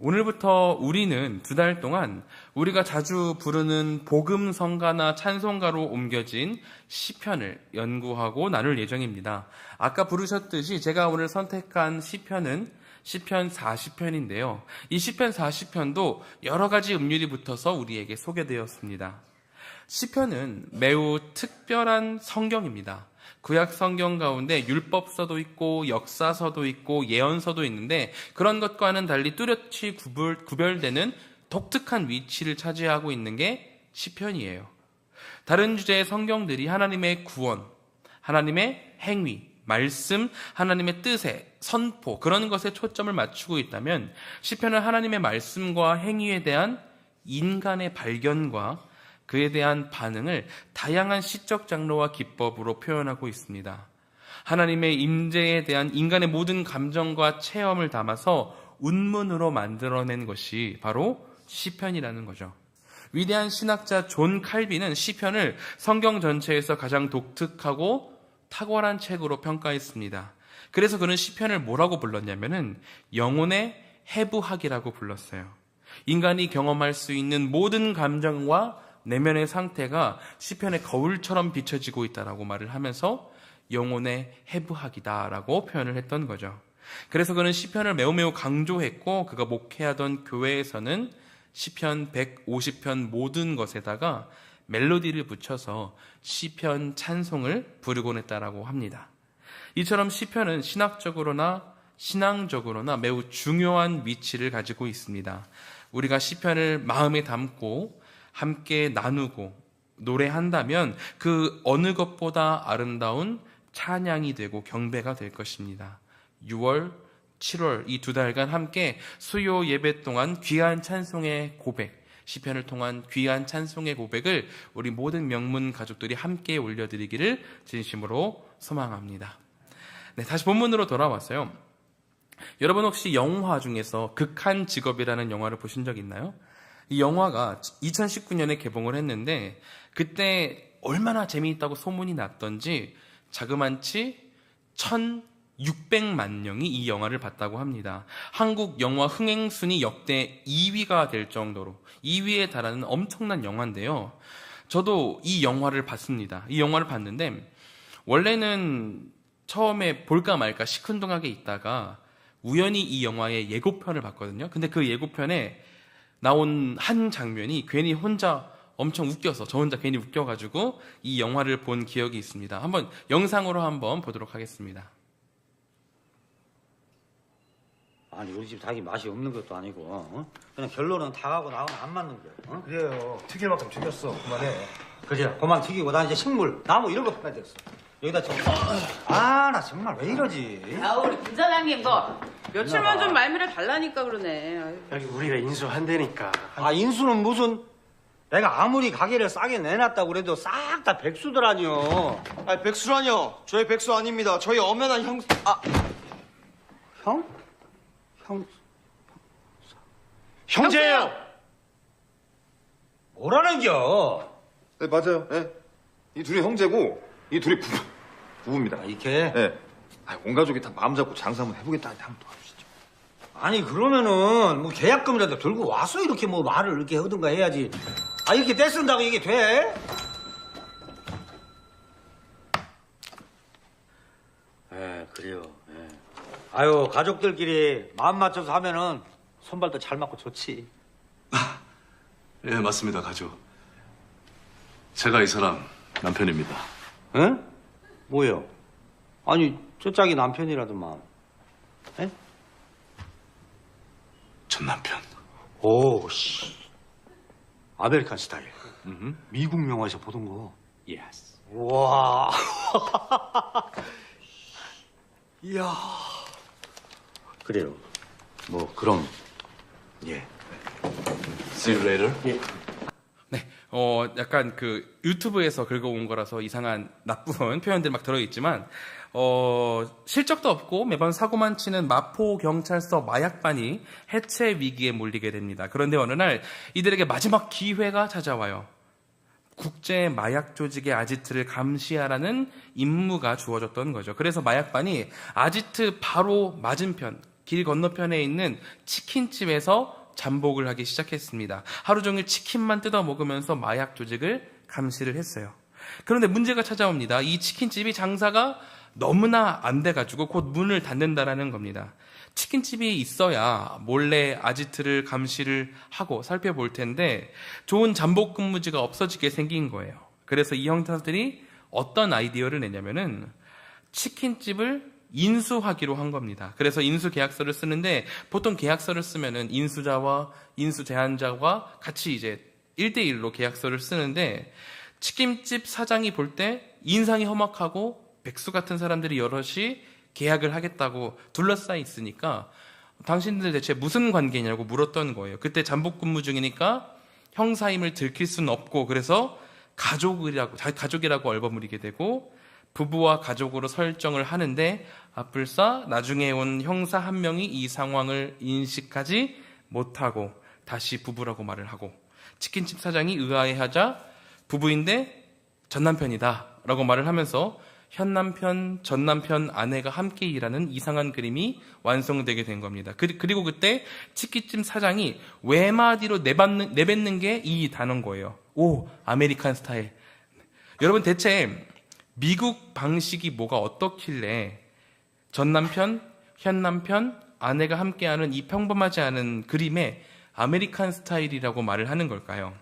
오늘부터 우리는 2달 동안 우리가 자주 부르는 복음성가나 찬송가로 옮겨진 시편을 연구하고 나눌 예정입니다. 아까 부르셨듯이 제가 오늘 선택한 시편은 시편 40편인데요. 이 시편 40편도 여러 가지 음률이 붙어서 우리에게 소개되었습니다. 시편은 매우 특별한 성경입니다. 구약 성경 가운데 율법서도 있고 역사서도 있고 예언서도 있는데 그런 것과는 달리 뚜렷이 구별되는 독특한 위치를 차지하고 있는 게 시편이에요. 다른 주제의 성경들이 하나님의 구원, 하나님의 행위, 말씀, 하나님의 뜻에 선포, 그런 것에 초점을 맞추고 있다면 시편은 하나님의 말씀과 행위에 대한 인간의 발견과 그에 대한 반응을 다양한 시적 장르와 기법으로 표현하고 있습니다. 하나님의 임재에 대한 인간의 모든 감정과 체험을 담아서 운문으로 만들어낸 것이 바로 시편이라는 거죠. 위대한 신학자 존 칼빈은 시편을 성경 전체에서 가장 독특하고 탁월한 책으로 평가했습니다. 그래서 그는 시편을 뭐라고 불렀냐면은 영혼의 해부학이라고 불렀어요. 인간이 경험할 수 있는 모든 감정과 내면의 상태가 시편의 거울처럼 비춰지고 있다라고 말을 하면서 영혼의 해부학이다라고 표현을 했던 거죠. 그래서 그는 시편을 매우 강조했고 그가 목회하던 교회에서는 시편 150편 모든 것에다가 멜로디를 붙여서 시편 찬송을 부르곤 했다라고 합니다. 이처럼 시편은 신학적으로나 신앙적으로나 매우 중요한 위치를 가지고 있습니다. 우리가 시편을 마음에 담고 함께 나누고 노래한다면 그 어느 것보다 아름다운 찬양이 되고 경배가 될 것입니다. 6월, 7월 이 2달간 함께 수요 예배 동안 귀한 찬송의 고백, 시편을 통한 귀한 찬송의 고백을 우리 모든 명문 가족들이 함께 올려드리기를 진심으로 소망합니다. 네, 다시 본문으로 돌아왔어요. 여러분 혹시 영화 중에서 극한 직업이라는 영화를 보신 적 있나요? 이 영화가 2019년에 개봉을 했는데 그때 얼마나 재미있다고 소문이 났던지 자그만치 1,600만 명이 이 영화를 봤다고 합니다. 한국 영화 흥행순위 역대 2위가 될 정도로 2위에 달하는 엄청난 영화인데요. 저도 이 영화를 봤습니다. 이 영화를 봤는데 원래는 처음에 볼까 말까 시큰둥하게 있다가 우연히 이 영화의 예고편을 봤거든요. 근데 그 예고편에 나온 한 장면이 괜히 혼자 엄청 웃겨서 저 혼자 괜히 웃겨가지고 이 영화를 본 기억이 있습니다. 한번 영상으로 한번 보도록 하겠습니다. 아니 우리 집 닭이 맛이 없는 것도 아니고 그냥 결론은 닭하고 나하고는 안 맞는 거야. 그래요. 튀길 만큼 튀겼어. 그만해. 그래 그만 튀기고 나 이제 식물 나무 이런 거 해야 되겠어. 여기다 좀. 나 정말 왜 이러지? 우리 분사장님 며칠만 좀 말미를 달라니까 그러네. 아유. 여기 우리가 인수한다니까. 인수는 무슨 내가 아무리 가게를 싸게 내놨다고 그래도 싹 다 백수들아니요. 백수라뇨? 저희 백수 아닙니다. 저희 엄연한 형. 형? 형제예요. 뭐라는겨? 네, 맞아요. 네. 이 둘이 형제고, 이 둘이 부부입니다. 이렇게? 네. 온 가족이 다 마음 잡고 장사 한번 해보겠다는데 한번 도와주시죠. 아니 그러면은 뭐 계약금이라도 들고 와서 이렇게 뭐 말을 이렇게 하든가 해야지. 이렇게 떼쓴다고 이게 돼? 그래요. 아유 가족들끼리 마음 맞춰서 하면은 손발도 잘 맞고 좋지. 예, 맞습니다, 가족. 제가 이 사람 남편입니다. 응? 뭐요? 아니 저 짝이 남편이라더만. 에? 전 남편. 오, 씨. 아메리칸 스타일. 미국 영화에서 보던 거. 예스. 와. 이야. 그래요. 뭐 그럼 예. See you later. 예. 네, 약간 그 유튜브에서 긁어온 거라서 이상한 나쁜 표현들 막 들어있지만 실적도 없고 매번 사고만 치는 마포 경찰서 마약반이 해체 위기에 몰리게 됩니다. 그런데 어느 날 이들에게 마지막 기회가 찾아와요. 국제 마약 조직의 아지트를 감시하라는 임무가 주어졌던 거죠. 그래서 마약반이 아지트 바로 맞은편 길 건너편에 있는 치킨집에서 잠복을 하기 시작했습니다. 하루 종일 치킨만 뜯어 먹으면서 마약 조직을 감시를 했어요. 그런데 문제가 찾아옵니다. 이 치킨집이 장사가 너무나 안 돼가지고 곧 문을 닫는다라는 겁니다. 치킨집이 있어야 몰래 아지트를 감시를 하고 살펴볼 텐데 좋은 잠복 근무지가 없어지게 생긴 거예요. 그래서 이 형사들이 어떤 아이디어를 내냐면은 치킨집을 인수하기로 한 겁니다. 그래서 인수 계약서를 쓰는데 보통 계약서를 쓰면은 인수자와 인수 제한자와 같이 이제 1대1로 계약서를 쓰는데 치킨집 사장이 볼 때 인상이 험악하고 백수 같은 사람들이 여럿이 계약을 하겠다고 둘러싸여 있으니까 당신들 대체 무슨 관계냐고 물었던 거예요. 그때 잠복 근무 중이니까 형사임을 들킬 수는 없고 그래서 가족이라고 얼버무리게 되고 부부와 가족으로 설정을 하는데 아뿔싸 나중에 온 형사 한 명이 이 상황을 인식하지 못하고 다시 부부라고 말을 하고 치킨집 사장이 의아해하자 부부인데 전남편이다 라고 말을 하면서 현남편, 전남편, 아내가 함께 일하는 이상한 그림이 완성되게 된 겁니다. 그리고 그때 치킨집 사장이 외마디로 내뱉는 게 이 단어인 거예요. 오, 아메리칸 스타일. 여러분 대체 미국 방식이 뭐가 어떻길래 전남편, 현남편, 아내가 함께하는 이 평범하지 않은 그림에 아메리칸 스타일이라고 말을 하는 걸까요?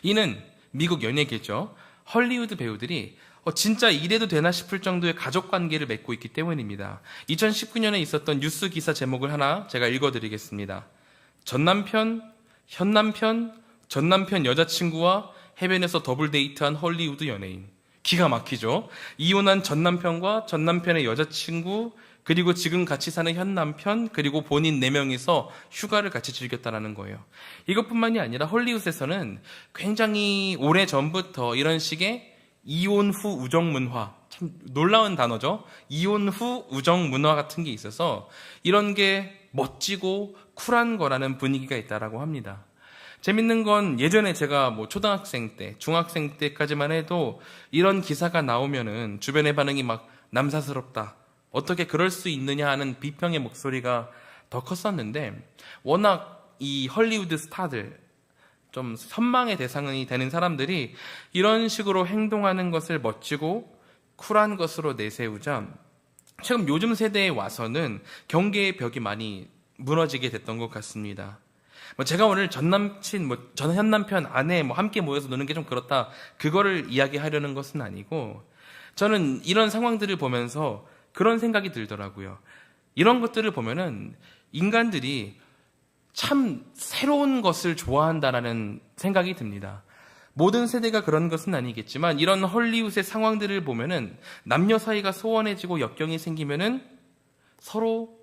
이는 미국 연예계죠. 헐리우드 배우들이 진짜 이래도 되나 싶을 정도의 가족관계를 맺고 있기 때문입니다. 2019년에 있었던 뉴스 기사 제목을 하나 제가 읽어드리겠습니다. 전남편, 현남편, 전남편 여자친구와 해변에서 더블 데이트한 헐리우드 연예인. 기가 막히죠? 이혼한 전남편과 전남편의 여자친구, 그리고 지금 같이 사는 현남편, 그리고 본인 4명이서 휴가를 같이 즐겼다는 거예요. 이것뿐만이 아니라 헐리우드에서는 굉장히 오래전부터 이런 식의 이혼 후 우정 문화, 참 놀라운 단어죠. 이혼 후 우정 문화 같은 게 있어서 이런 게 멋지고 쿨한 거라는 분위기가 있다라고 합니다. 재밌는 건 예전에 제가 초등학생 때, 중학생 때까지만 해도 이런 기사가 나오면은 주변의 반응이 막 남사스럽다, 어떻게 그럴 수 있느냐 하는 비평의 목소리가 더 컸었는데 워낙 이 헐리우드 스타들, 좀 선망의 대상이 되는 사람들이 이런 식으로 행동하는 것을 멋지고 쿨한 것으로 내세우자 지금 요즘 세대에 와서는 경계의 벽이 많이 무너지게 됐던 것 같습니다. 제가 오늘 전남친, 전 현남편, 아내 함께 모여서 노는 게 좀 그렇다, 그거를 이야기하려는 것은 아니고 저는 이런 상황들을 보면서 그런 생각이 들더라고요. 이런 것들을 보면은 인간들이 참 새로운 것을 좋아한다라는 생각이 듭니다. 모든 세대가 그런 것은 아니겠지만 이런 헐리우드의 상황들을 보면은 남녀 사이가 소원해지고 역경이 생기면은 서로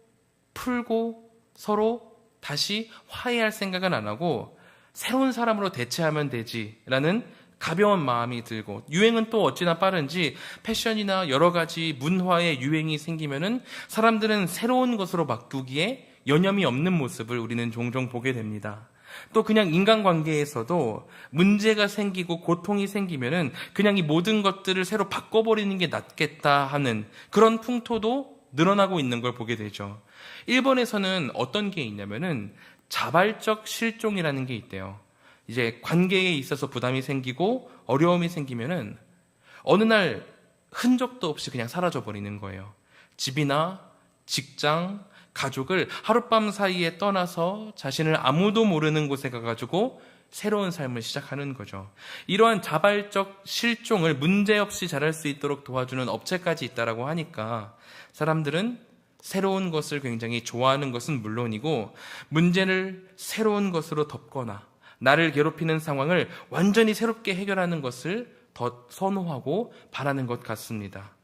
풀고 서로 다시 화해할 생각은 안 하고 새로운 사람으로 대체하면 되지라는 가벼운 마음이 들고, 유행은 또 어찌나 빠른지 패션이나 여러 가지 문화의 유행이 생기면은 사람들은 새로운 것으로 바꾸기에 여념이 없는 모습을 우리는 종종 보게 됩니다. 또 그냥 인간관계에서도 문제가 생기고 고통이 생기면은 그냥 이 모든 것들을 새로 바꿔버리는 게 낫겠다 하는 그런 풍토도 늘어나고 있는 걸 보게 되죠. 일본에서는 어떤 게 있냐면은 자발적 실종이라는 게 있대요. 이제 관계에 있어서 부담이 생기고 어려움이 생기면은 어느 날 흔적도 없이 그냥 사라져 버리는 거예요. 집이나 직장, 가족을 하룻밤 사이에 떠나서 자신을 아무도 모르는 곳에 가가지고 새로운 삶을 시작하는 거죠. 이러한 자발적 실종을 문제없이 잘할 수 있도록 도와주는 업체까지 있다라고 하니까 사람들은 새로운 것을 굉장히 좋아하는 것은 물론이고 문제를 새로운 것으로 덮거나 나를 괴롭히는 상황을 완전히 새롭게 해결하는 것을 더 선호하고 바라는 것 같습니다.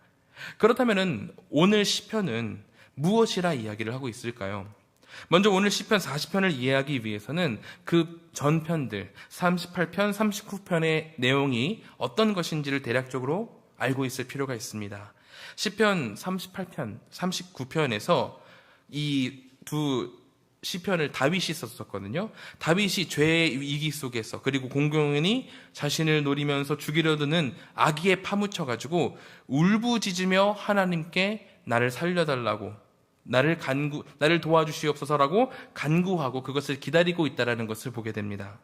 그렇다면 오늘 시편은 무엇이라 이야기를 하고 있을까요? 먼저 오늘 시편 40편을 이해하기 위해서는 그 전편들 38편, 39편의 내용이 어떤 것인지를 대략적으로 알고 있을 필요가 있습니다. 시편 38편, 39편에서 이 두 시편을 다윗이 썼었거든요. 다윗이 죄의 위기 속에서 그리고 공공연히 자신을 노리면서 죽이려 드는 악의에 파묻혀가지고 울부짖으며 하나님께 나를 살려달라고 나를 도와주시옵소서라고 간구하고 그것을 기다리고 있다라는 것을 보게 됩니다.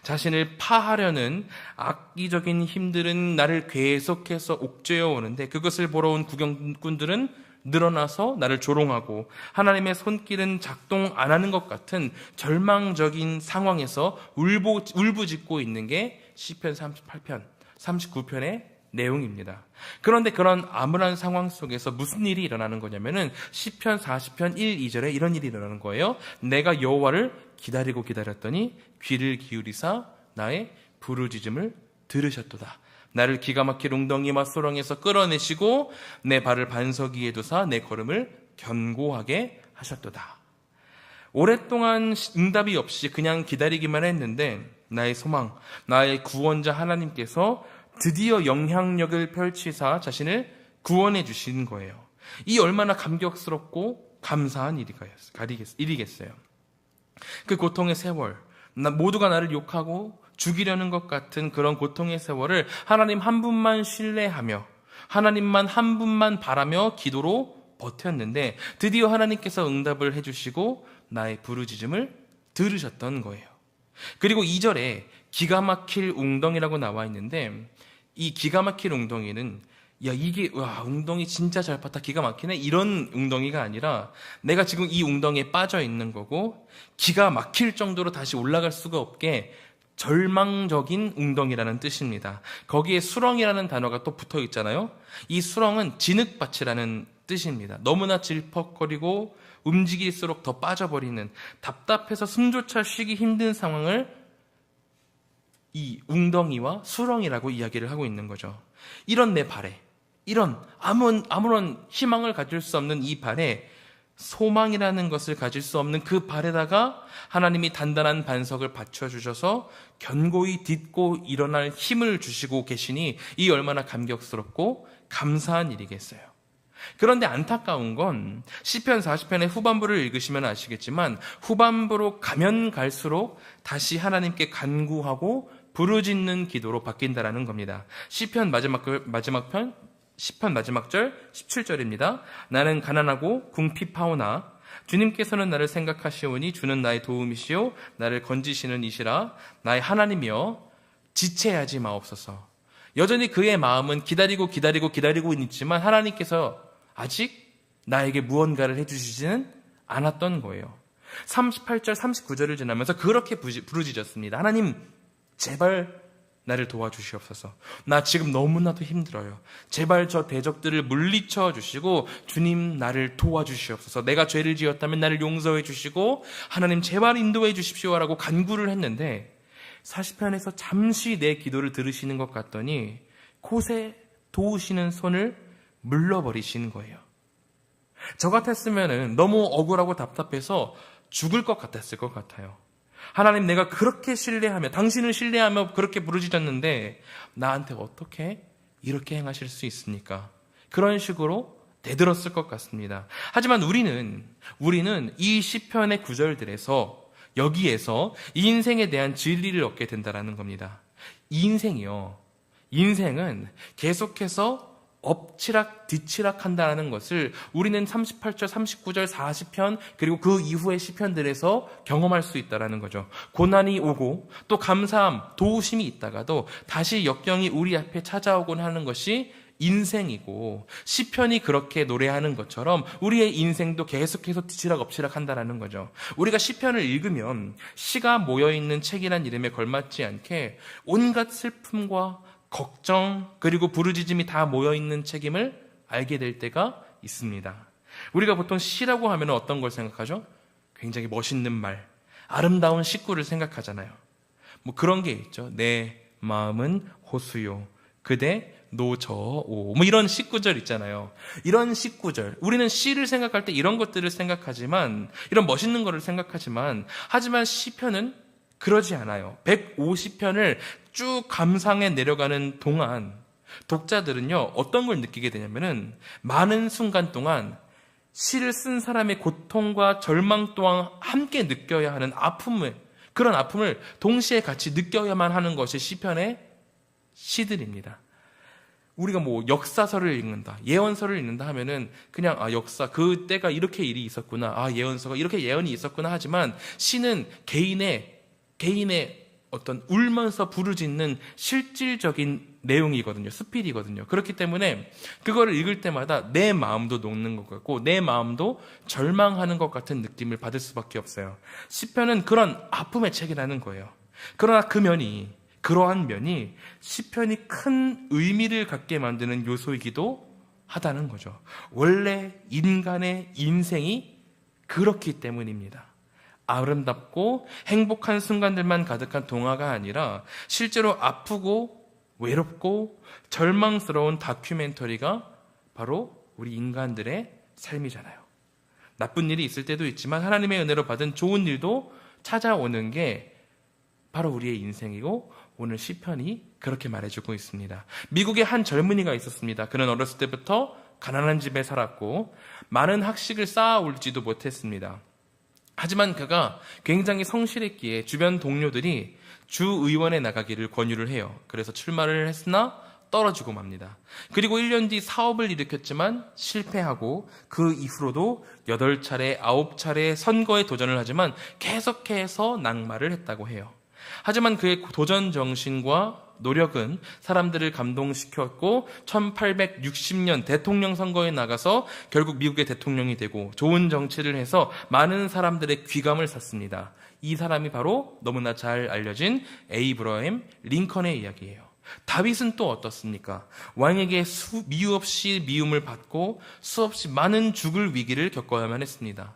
자신을 파하려는 악의적인 힘들은 나를 계속해서 옥죄어 오는데 그것을 보러 온 구경꾼들은 늘어나서 나를 조롱하고 하나님의 손길은 작동 안 하는 것 같은 절망적인 상황에서 울부짖고 있는 게 시편 38편, 39편의 내용입니다. 그런데 그런 암울한 상황 속에서 무슨 일이 일어나는 거냐면은 시편 40편 1, 2절에 이런 일이 일어나는 거예요. 내가 여호와를 기다리고 기다렸더니 귀를 기울이사 나의 부르짖음을 들으셨도다. 나를 기가 막힐 웅덩이와 수렁에서 끌어내시고 내 발을 반석 위에 두사 내 걸음을 견고하게 하셨도다. 오랫동안 응답이 없이 그냥 기다리기만 했는데 나의 소망, 나의 구원자 하나님께서 드디어 영향력을 펼치사 자신을 구원해 주신 거예요. 이 얼마나 감격스럽고 감사한 일이겠어요. 그 고통의 세월, 모두가 나를 욕하고 죽이려는 것 같은 그런 고통의 세월을 하나님 한 분만 신뢰하며 하나님만 한 분만 바라며 기도로 버텼는데 드디어 하나님께서 응답을 해주시고 나의 부르짖음을 들으셨던 거예요. 그리고 2절에 기가 막힐 웅덩이라고 나와 있는데 이 기가 막힐 웅덩이는 웅덩이 진짜 잘 팠다 기가 막히네 이런 웅덩이가 아니라 내가 지금 이 웅덩이에 빠져 있는 거고 기가 막힐 정도로 다시 올라갈 수가 없게 절망적인 웅덩이라는 뜻입니다. 거기에 수렁이라는 단어가 또 붙어 있잖아요. 이 수렁은 진흙밭이라는 뜻입니다. 너무나 질퍽거리고 움직일수록 더 빠져버리는 답답해서 숨조차 쉬기 힘든 상황을 이 웅덩이와 수렁이라고 이야기를 하고 있는 거죠. 이런 내 발에 이런 아무런 희망을 가질 수 없는 이 발에 소망이라는 것을 가질 수 없는 그 발에다가 하나님이 단단한 반석을 받쳐주셔서 견고히 딛고 일어날 힘을 주시고 계시니 이 얼마나 감격스럽고 감사한 일이겠어요. 그런데 안타까운 건 시편 40편의 후반부를 읽으시면 아시겠지만 후반부로 가면 갈수록 다시 하나님께 간구하고 부르짖는 기도로 바뀐다라는 겁니다. 시편 마지막 편 10편 마지막 절 17절입니다. 나는 가난하고 궁핍하오나 주님께서는 나를 생각하시오니 주는 나의 도움이시오 나를 건지시는 이시라 나의 하나님이여 지체하지 마옵소서. 여전히 그의 마음은 기다리고 있지만 하나님께서 아직 나에게 무언가를 해주시지는 않았던 거예요. 38절 39절을 지나면서 그렇게 부르짖었습니다. 하나님 제발 나를 도와주시옵소서. 나 지금 너무나도 힘들어요. 제발 저 대적들을 물리쳐 주시고 주님 나를 도와주시옵소서. 내가 죄를 지었다면 나를 용서해 주시고 하나님 제발 인도해 주십시오라고 간구를 했는데 40편에서 잠시 내 기도를 들으시는 것 같더니 곳에 도우시는 손을 물러버리신 거예요. 저 같았으면 너무 억울하고 답답해서 죽을 것 같았을 것 같아요. 하나님 내가 그렇게 신뢰하며 당신을 신뢰하며 그렇게 부르짖었는데 나한테 어떻게 이렇게 행하실 수 있습니까? 그런 식으로 대들었을 것 같습니다. 하지만 우리는 이 시편의 구절들에서 여기에서 이 인생에 대한 진리를 얻게 된다는 겁니다. 이 인생은 계속해서 엎치락 뒤치락 한다는 것을 우리는 38절, 39절, 40편 그리고 그 이후의 시편들에서 경험할 수 있다는 거죠. 고난이 오고 또 감사함, 도우심이 있다가도 다시 역경이 우리 앞에 찾아오곤 하는 것이 인생이고 시편이 그렇게 노래하는 것처럼 우리의 인생도 계속해서 뒤치락 엎치락 한다는 거죠. 우리가 시편을 읽으면 시가 모여있는 책이란 이름에 걸맞지 않게 온갖 슬픔과 걱정 그리고 부르짖음이 다 모여있는 책임을 알게 될 때가 있습니다. 우리가 보통 시라고 하면 어떤 걸 생각하죠? 굉장히 멋있는 말, 아름다운 식구를 생각하잖아요. 뭐 그런 게 있죠. 내 마음은 호수요 그대 노저오 뭐 이런 식구절 있잖아요. 이런 식구절 우리는 시를 생각할 때 이런 것들을 생각하지만 이런 멋있는 거를 생각하지만 하지만 시편은 그러지 않아요. 150편을 쭉 감상해 내려가는 동안 독자들은요 어떤 걸 느끼게 되냐면은 많은 순간 동안 시를 쓴 사람의 고통과 절망 또한 함께 느껴야 하는 그런 아픔을 동시에 같이 느껴야만 하는 것이 시편의 시들입니다. 우리가 뭐 역사서를 읽는다, 예언서를 읽는다 하면은 그냥 역사 그때가 이렇게 일이 있었구나, 예언서가 이렇게 예언이 있었구나 하지만 시는 개인의 어떤 울면서 부르짖는 실질적인 내용이거든요. 스피릿이거든요. 그렇기 때문에 그거를 읽을 때마다 내 마음도 녹는 것 같고 내 마음도 절망하는 것 같은 느낌을 받을 수밖에 없어요. 시편은 그런 아픔의 책이라는 거예요. 그러나 그러한 면이 시편이 큰 의미를 갖게 만드는 요소이기도 하다는 거죠. 원래 인간의 인생이 그렇기 때문입니다. 아름답고 행복한 순간들만 가득한 동화가 아니라 실제로 아프고 외롭고 절망스러운 다큐멘터리가 바로 우리 인간들의 삶이잖아요. 나쁜 일이 있을 때도 있지만 하나님의 은혜로 받은 좋은 일도 찾아오는 게 바로 우리의 인생이고 오늘 시편이 그렇게 말해주고 있습니다. 미국에 한 젊은이가 있었습니다. 그는 어렸을 때부터 가난한 집에 살았고 많은 학식을 쌓아올지도 못했습니다. 하지만 그가 굉장히 성실했기에 주변 동료들이 주의원에 나가기를 권유를 해요. 그래서 출마를 했으나 떨어지고 맙니다. 그리고 1년 뒤 사업을 일으켰지만 실패하고 그 이후로도 8차례, 9차례 선거에 도전을 하지만 계속해서 낙마를 했다고 해요. 하지만 그의 도전 정신과 노력은 사람들을 감동시켰고 1860년 대통령 선거에 나가서 결국 미국의 대통령이 되고 좋은 정치를 해서 많은 사람들의 귀감을 샀습니다. 이 사람이 바로 너무나 잘 알려진 에이브러햄 링컨의 이야기예요. 다윗은 또 어떻습니까? 왕에게 미유 없이 미움을 받고 수없이 많은 죽을 위기를 겪어야만 했습니다.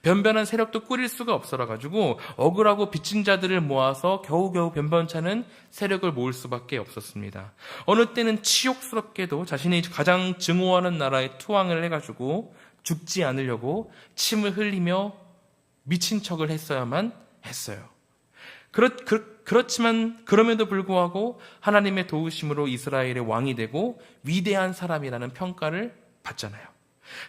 변변한 세력도 꾸릴 수가 없어가지고 억울하고 빚진 자들을 모아서 겨우겨우 변변찮은 세력을 모을 수밖에 없었습니다. 어느 때는 치욕스럽게도 자신이 가장 증오하는 나라에 투항을 해가지고 죽지 않으려고 침을 흘리며 미친 척을 했어야만 했어요. 그렇지만 그럼에도 불구하고 하나님의 도우심으로 이스라엘의 왕이 되고 위대한 사람이라는 평가를 받잖아요.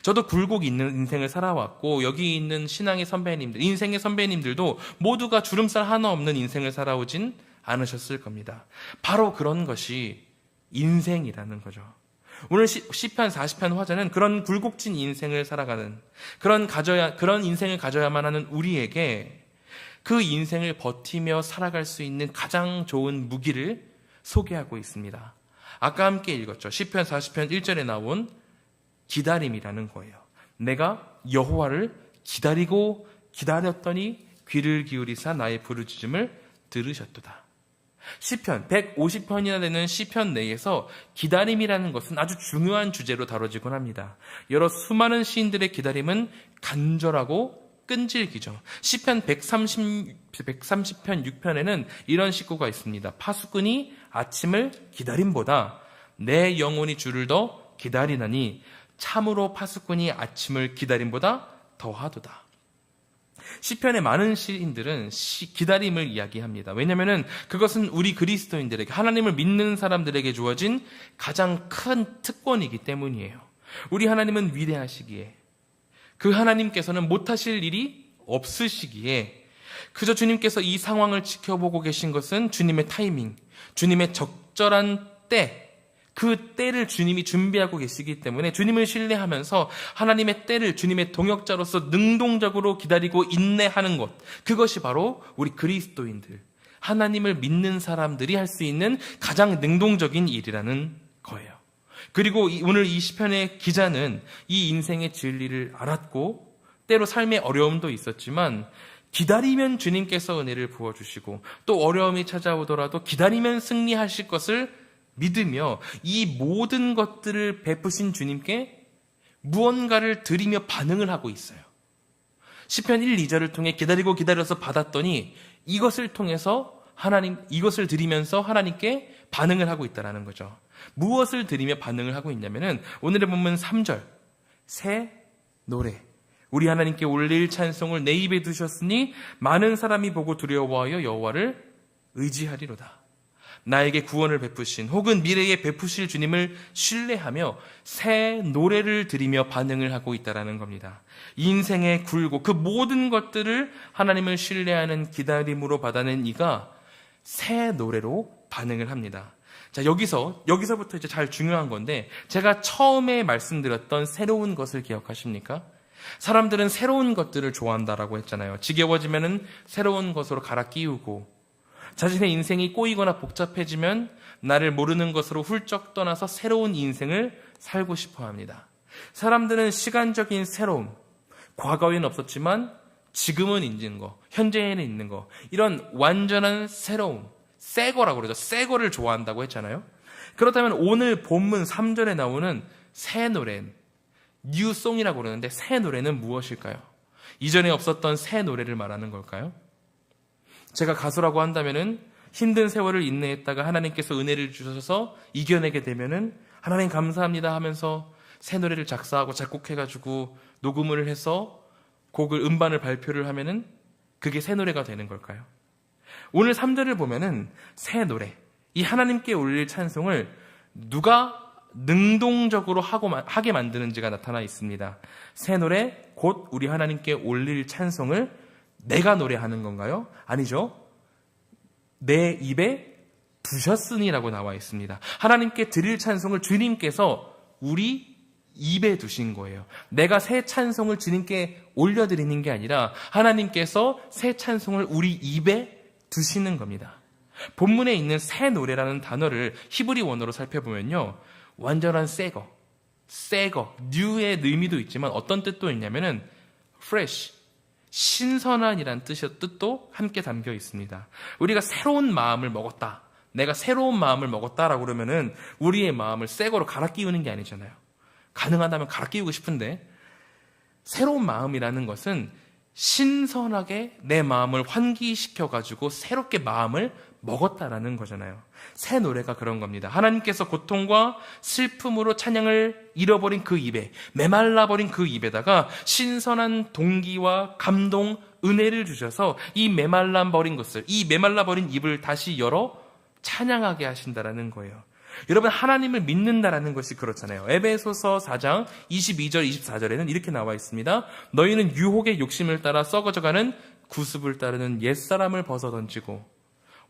저도 굴곡 있는 인생을 살아왔고 여기 있는 신앙의 선배님들, 인생의 선배님들도 모두가 주름살 하나 없는 인생을 살아오진 않으셨을 겁니다. 바로 그런 것이 인생이라는 거죠. 오늘 시편 40편 화자는 그런 굴곡진 인생을 살아가는 그런 인생을 가져야만 하는 우리에게 그 인생을 버티며 살아갈 수 있는 가장 좋은 무기를 소개하고 있습니다. 아까 함께 읽었죠. 시편 40편 1절에 나온 기다림이라는 거예요. 내가 여호와를 기다렸더니 귀를 기울이사 나의 부르짖음을 들으셨도다. 시편 150편이나 되는 시편 내에서 기다림이라는 것은 아주 중요한 주제로 다뤄지곤 합니다. 여러 수많은 시인들의 기다림은 간절하고 끈질기죠. 시편 130편 6편에는 이런 식구가 있습니다. 파수꾼이 아침을 기다림보다 내 영혼이 주를 더 기다리나니 참으로 파수꾼이 아침을 기다림보다 더하도다. 시편의 많은 시인들은 기다림을 이야기합니다. 왜냐하면 그것은 우리 그리스도인들에게, 하나님을 믿는 사람들에게 주어진 가장 큰 특권이기 때문이에요. 우리 하나님은 위대하시기에, 그 하나님께서는 못하실 일이 없으시기에 그저 주님께서 이 상황을 지켜보고 계신 것은 주님의 타이밍, 주님의 적절한 때, 그 때를 주님이 준비하고 계시기 때문에 주님을 신뢰하면서 하나님의 때를 주님의 동역자로서 능동적으로 기다리고 인내하는 것, 그것이 바로 우리 그리스도인들, 하나님을 믿는 사람들이 할 수 있는 가장 능동적인 일이라는 거예요. 그리고 오늘 이 시편의 기자는 이 인생의 진리를 알았고 때로 삶의 어려움도 있었지만 기다리면 주님께서 은혜를 부어주시고 또 어려움이 찾아오더라도 기다리면 승리하실 것을 믿으며 이 모든 것들을 베푸신 주님께 무언가를 드리며 반응을 하고 있어요. 시편 1, 2절을 통해 기다려서 받았더니 이것을 통해서 이것을 드리면서 하나님께 반응을 하고 있다는 거죠. 무엇을 드리며 반응을 하고 있냐면은 오늘의 본문 3절, 새 노래, 우리 하나님께 올릴 찬송을 내 입에 두셨으니 많은 사람이 보고 두려워하여 여호와를 의지하리로다. 나에게 구원을 베푸신 혹은 미래에 베푸실 주님을 신뢰하며 새 노래를 드리며 반응을 하고 있다는 겁니다. 인생의 굴곡, 그 모든 것들을 하나님을 신뢰하는 기다림으로 받아낸 이가 새 노래로 반응을 합니다. 자, 여기서부터 이제 잘 중요한 건데, 제가 처음에 말씀드렸던 새로운 것을 기억하십니까? 사람들은 새로운 것들을 좋아한다라고 했잖아요. 지겨워지면은 새로운 것으로 갈아 끼우고, 자신의 인생이 꼬이거나 복잡해지면 나를 모르는 것으로 훌쩍 떠나서 새로운 인생을 살고 싶어 합니다. 사람들은 시간적인 새로움, 과거에는 없었지만 지금은 있는 거, 현재에는 있는 거, 이런 완전한 새로움, 새 거라고 그러죠. 새 거를 좋아한다고 했잖아요. 그렇다면 오늘 본문 3절에 나오는 새 노래는 뉴송이라고 그러는데, 새 노래는 무엇일까요? 이전에 없었던 새 노래를 말하는 걸까요? 제가 가수라고 한다면은 힘든 세월을 인내했다가 하나님께서 은혜를 주셔서 이겨내게 되면은 하나님 감사합니다 하면서 새 노래를 작사하고 작곡해가지고 녹음을 해서 곡을 음반을 발표를 하면은 그게 새 노래가 되는 걸까요? 오늘 3절을 보면은 새 노래, 이 하나님께 올릴 찬송을 누가 능동적으로 하게 만드는지가 나타나 있습니다. 새 노래, 곧 우리 하나님께 올릴 찬송을 내가 노래하는 건가요? 아니죠. 내 입에 두셨으니라고 나와 있습니다. 하나님께 드릴 찬송을 주님께서 우리 입에 두신 거예요. 내가 새 찬송을 주님께 올려드리는 게 아니라 하나님께서 새 찬송을 우리 입에 두시는 겁니다. 본문에 있는 새 노래라는 단어를 히브리 원어로 살펴보면요, 완전한 새 거, new의 의미도 있지만 어떤 뜻도 있냐면은 fresh, 신선한이란 뜻도 함께 담겨 있습니다. 우리가 새로운 마음을 먹었다, 내가 새로운 마음을 먹었다라고 그러면은 우리의 마음을 새 거로 갈아 끼우는 게 아니잖아요. 가능하다면 갈아 끼우고 싶은데, 새로운 마음이라는 것은 신선하게 내 마음을 환기시켜가지고 새롭게 마음을 먹었다라는 거잖아요. 새 노래가 그런 겁니다. 하나님께서 고통과 슬픔으로 찬양을 잃어버린 그 입에, 메말라버린 그 입에다가 신선한 동기와 감동, 은혜를 주셔서 이 메말라버린 것을, 이 메말라버린 입을 다시 열어 찬양하게 하신다라는 거예요. 여러분, 하나님을 믿는다라는 것이 그렇잖아요. 에베소서 4장 22절 24절에는 이렇게 나와 있습니다. 너희는 유혹의 욕심을 따라 썩어져가는 구습을 따르는 옛사람을 벗어던지고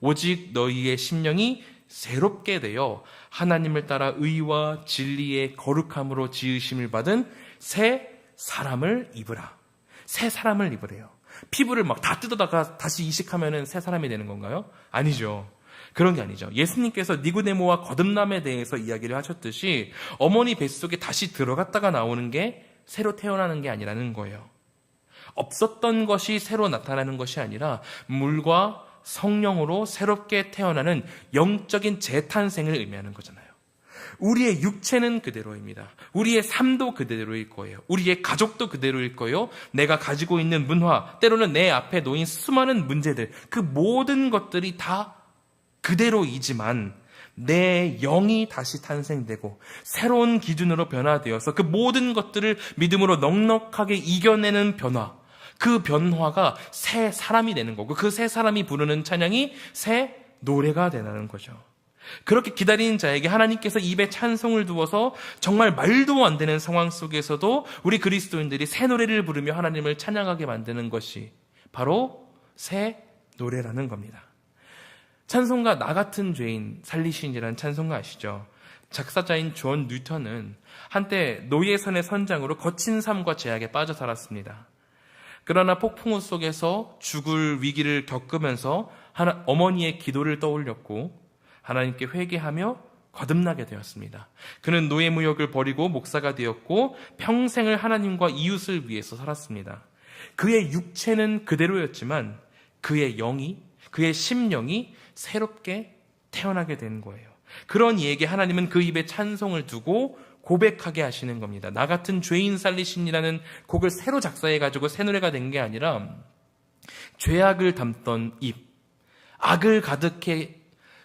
오직 너희의 심령이 새롭게 되어 하나님을 따라 의와 진리의 거룩함으로 지으심을 받은 새 사람을 입으라. 새 사람을 입으래요. 피부를 막 다 뜯어다가 다시 이식하면 새 사람이 되는 건가요? 아니죠. 그런 게 아니죠. 예수님께서 니고데모와 거듭남에 대해서 이야기를 하셨듯이 어머니 뱃속에 다시 들어갔다가 나오는 게 새로 태어나는 게 아니라는 거예요. 없었던 것이 새로 나타나는 것이 아니라 물과 성령으로 새롭게 태어나는 영적인 재탄생을 의미하는 거잖아요. 우리의 육체는 그대로입니다. 우리의 삶도 그대로일 거예요. 우리의 가족도 그대로일 거예요. 내가 가지고 있는 문화, 때로는 내 앞에 놓인 수많은 문제들, 그 모든 것들이 다 그대로이지만 내 영이 다시 탄생되고 새로운 기준으로 변화되어서 그 모든 것들을 믿음으로 넉넉하게 이겨내는 변화, 그 변화가 새 사람이 되는 거고, 그 새 사람이 부르는 찬양이 새 노래가 되는 거죠. 그렇게 기다리는 자에게 하나님께서 입에 찬송을 두어서 정말 말도 안 되는 상황 속에서도 우리 그리스도인들이 새 노래를 부르며 하나님을 찬양하게 만드는 것이 바로 새 노래라는 겁니다. 찬송가 나 같은 죄인 살리신이라는 찬송가 아시죠? 작사자인 존 뉴턴은 한때 노예선의 선장으로 거친 삶과 제약에 빠져 살았습니다. 그러나 폭풍우 속에서 죽을 위기를 겪으면서 어머니의 기도를 떠올렸고 하나님께 회개하며 거듭나게 되었습니다. 그는 노예 무역을 버리고 목사가 되었고 평생을 하나님과 이웃을 위해서 살았습니다. 그의 육체는 그대로였지만 그의 영이, 그의 심령이 새롭게 태어나게 된 거예요. 그런 이에게 하나님은 그 입에 찬송을 두고 고백하게 하시는 겁니다. 나 같은 죄인 살리신이라는 곡을 새로 작사해가지고 새 노래가 된 게 아니라 죄악을 담던 입, 악을 가득해,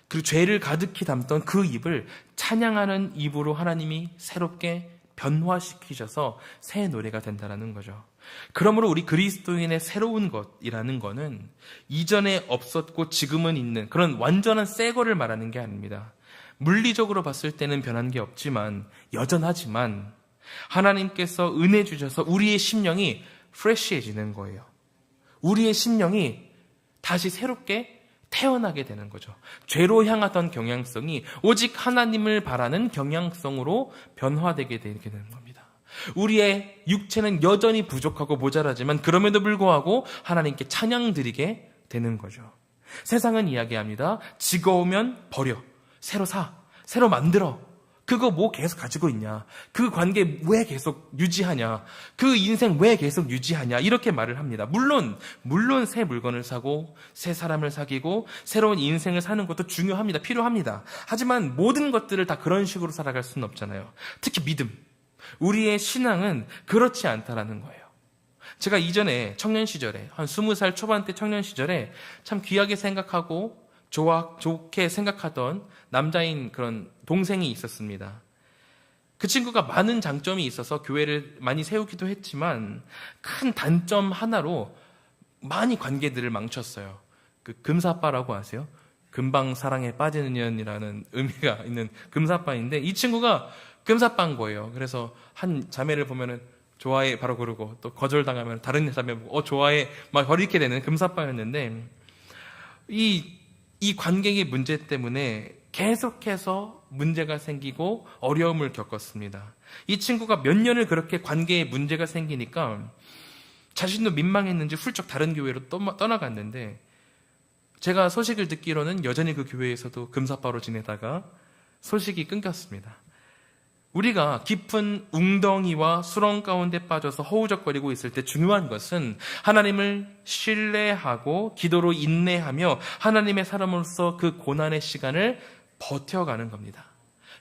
그리고 죄를 가득히 담던 그 입을 찬양하는 입으로 하나님이 새롭게 변화시키셔서 새 노래가 된다는 거죠. 그러므로 우리 그리스도인의 새로운 것이라는 거는 이전에 없었고 지금은 있는 그런 완전한 새 거를 말하는 게 아닙니다. 물리적으로 봤을 때는 변한 게 없지만 여전하지만 하나님께서 은혜 주셔서 우리의 심령이 프레시해지는 거예요. 우리의 심령이 다시 새롭게 태어나게 되는 거죠. 죄로 향하던 경향성이 오직 하나님을 바라는 경향성으로 변화되게 되는 겁니다. 우리의 육체는 여전히 부족하고 모자라지만 그럼에도 불구하고 하나님께 찬양 드리게 되는 거죠. 세상은 이야기합니다. 즐거우면 버려. 새로 사. 새로 만들어. 그거 뭐 계속 가지고 있냐? 그 관계 왜 계속 유지하냐? 그 인생 왜 계속 유지하냐? 이렇게 말을 합니다. 물론 새 물건을 사고 새 사람을 사귀고 새로운 인생을 사는 것도 중요합니다. 필요합니다. 하지만 모든 것들을 다 그런 식으로 살아갈 수는 없잖아요. 특히 믿음. 우리의 신앙은 그렇지 않다라는 거예요. 제가 이전에 청년 시절에 한 20살 초반 때 청년 시절에 참 귀하게 생각하고 좋게 생각하던 남자인 그런 동생이 있었습니다. 그 친구가 많은 장점이 있어서 교회를 많이 세우기도 했지만 큰 단점 하나로 많이 관계들을 망쳤어요. 그 금사빠라고 아세요? 금방 사랑에 빠지는 년이라는 의미가 있는 금사빠인데 이 친구가 금사빠인 거예요. 그래서 한 자매를 보면은 좋아해 바로 그러고 또 거절당하면 다른 자매 보고 좋아해 막 이렇게 되는 금사빠였는데 이 관계의 문제 때문에 계속해서 문제가 생기고 어려움을 겪었습니다. 이 친구가 몇 년을 그렇게 관계에 문제가 생기니까 자신도 민망했는지 훌쩍 다른 교회로 떠나갔는데 제가 소식을 듣기로는 여전히 그 교회에서도 금사빠로 지내다가 소식이 끊겼습니다. 우리가 깊은 웅덩이와 수렁 가운데 빠져서 허우적거리고 있을 때 중요한 것은 하나님을 신뢰하고 기도로 인내하며 하나님의 사람으로서 그 고난의 시간을 버텨가는 겁니다.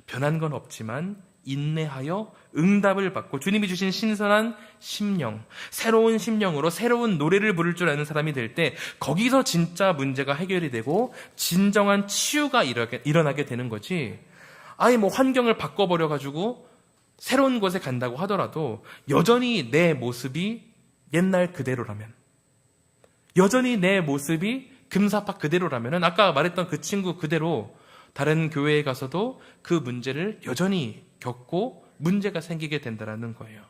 변한 건 없지만 인내하여 응답을 받고 주님이 주신 신선한 심령, 새로운 심령으로 새로운 노래를 부를 줄 아는 사람이 될 때 거기서 진짜 문제가 해결이 되고 진정한 치유가 일어나게 되는 거지. 아예 환경을 바꿔버려가지고 새로운 곳에 간다고 하더라도 여전히 내 모습이 옛날 그대로라면, 여전히 내 모습이 금사빠 그대로라면 아까 말했던 그 친구 그대로 다른 교회에 가서도 그 문제를 여전히 겪고 문제가 생기게 된다는 거예요.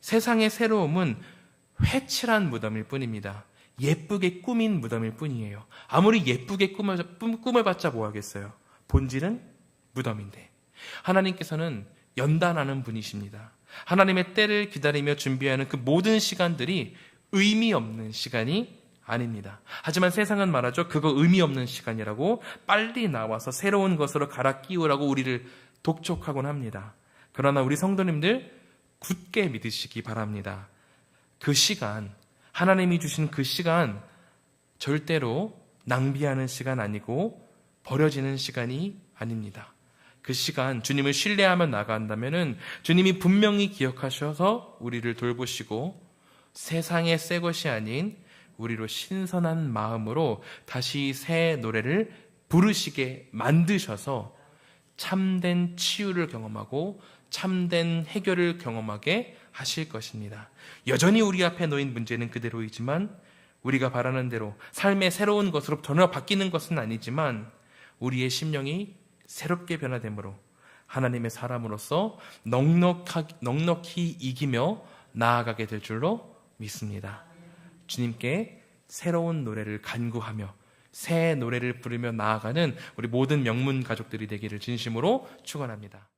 세상의 새로움은 회칠한 무덤일 뿐입니다. 예쁘게 꾸민 무덤일 뿐이에요. 아무리 예쁘게 꾸며봤자 뭐 하겠어요. 본질은 무덤인데 하나님께서는 연단하는 분이십니다. 하나님의 때를 기다리며 준비하는 그 모든 시간들이 의미 없는 시간이 아닙니다. 하지만 세상은 말하죠. 그거 의미 없는 시간이라고 빨리 나와서 새로운 것으로 갈아 끼우라고 우리를 독촉하곤 합니다. 그러나 우리 성도님들 굳게 믿으시기 바랍니다. 그 시간, 하나님이 주신 그 시간 절대로 낭비하는 시간 아니고 버려지는 시간이 아닙니다. 그 시간 주님을 신뢰하며 나간다면은 주님이 분명히 기억하셔서 우리를 돌보시고 세상의 새 것이 아닌 우리로 신선한 마음으로 다시 새 노래를 부르시게 만드셔서 참된 치유를 경험하고 참된 해결을 경험하게 하실 것입니다. 여전히 우리 앞에 놓인 문제는 그대로이지만 우리가 바라는 대로 삶의 새로운 것으로 전혀 바뀌는 것은 아니지만 우리의 심령이 새롭게 변화됨으로 하나님의 사람으로서 넉넉히 이기며 나아가게 될 줄로 믿습니다. 주님께 새로운 노래를 간구하며 새 노래를 부르며 나아가는 우리 모든 명문 가족들이 되기를 진심으로 축원합니다.